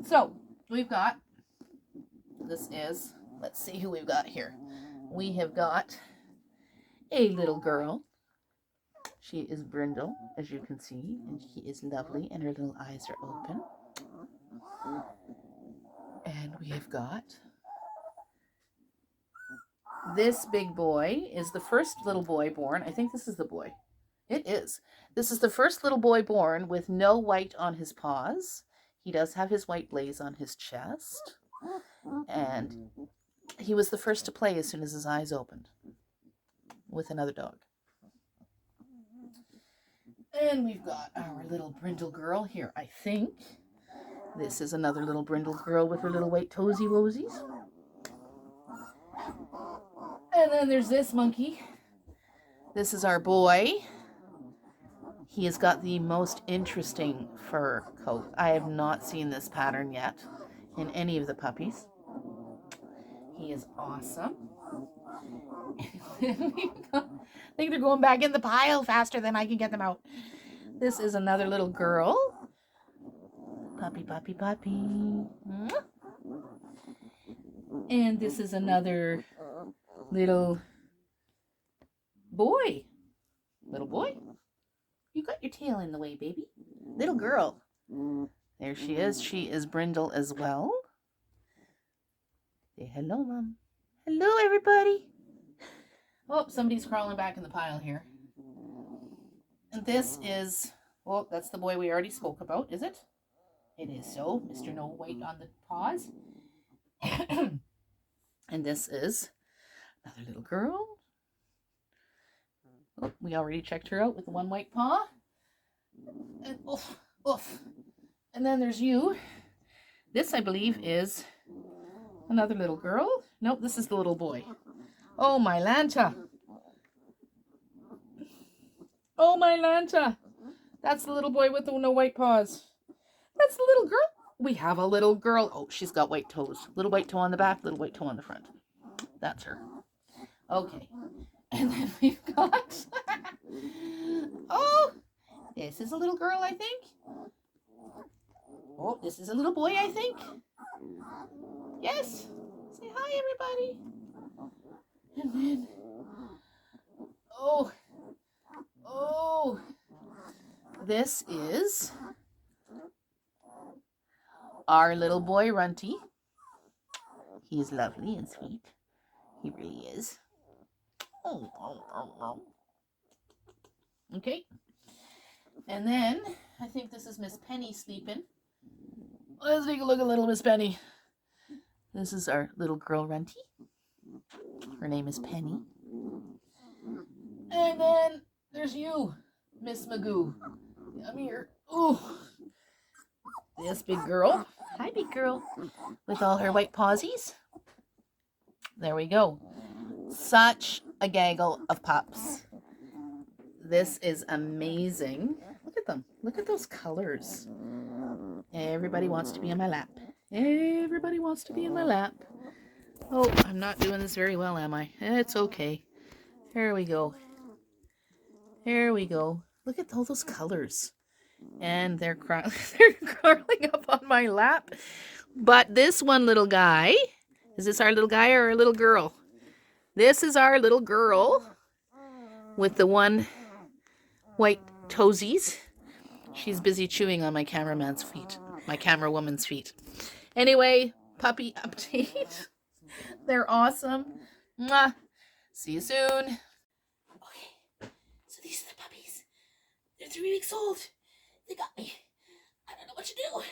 So we've got, this is, let's see who we've got here. We have got a little girl. She is brindle, as you can see, and she is lovely, and her little eyes are open. And we have got this big boy, is the first little boy born. I think this is the boy. It is. This is the first little boy born with no white on his paws. He does have his white blaze on his chest. And he was the first to play as soon as his eyes opened with another dog. And we've got our little brindle girl here, I think. This is another little brindle girl with her little white toesy woesies. And then there's this monkey. This is our boy. He has got the most interesting fur coat. I have not seen this pattern yet in any of the puppies. He is awesome. I think they're going back in the pile faster than I can get them out. This is another little girl. Puppy, puppy, puppy. And this is another little boy. Little boy. You got your tail in the way, baby. Little girl. There she is. She is brindle as well. Say hello, Mom. Hello, everybody. Oh, somebody's crawling back in the pile here. And this is, well, that's the boy we already spoke about, is it? It is so. Mr. No White on the paws. And this is another little girl. Oh, we already checked her out with the one white paw. And oof, oof. And then there's you. This, I believe, is another little girl. Nope, this is the little boy. Oh, my Lanta. Oh, my Lanta. That's the little boy with the no white paws. That's the little girl. We have a little girl. Oh, she's got white toes. Little white toe on the back, little white toe on the front. That's her. Okay. And then we've got, oh, this is a little girl, I think. Oh, this is a little boy, I think. Yes. Say hi, everybody. And then, oh, this is our little boy, Runty. He's lovely and sweet. He really is. Okay. And then, I think this is Miss Penny sleeping. Let's take a look at little Miss Penny. This is our little girl, Runty. Her name is Penny. And then, there's you, Miss Magoo. Come here. Ooh. This big girl. Hi, big girl. With all her white pawsies. There we go. Such a gaggle of pups. This is amazing. Look at them. Look at those colors. Everybody wants to be in my lap. Everybody wants to be in my lap. Oh, I'm not doing this very well, am I? It's okay. Here we go. Here we go. Look at all those colors. And they're crawling up on my lap. But this one little guy, is this our little guy or our little girl? This is our little girl with the one white toesies. She's busy chewing on my cameraman's feet, my camera woman's feet. Anyway, puppy update. They're awesome. Mwah. See you soon. Okay. These are the puppies. They're 3 weeks old. They got me. I don't know what to do.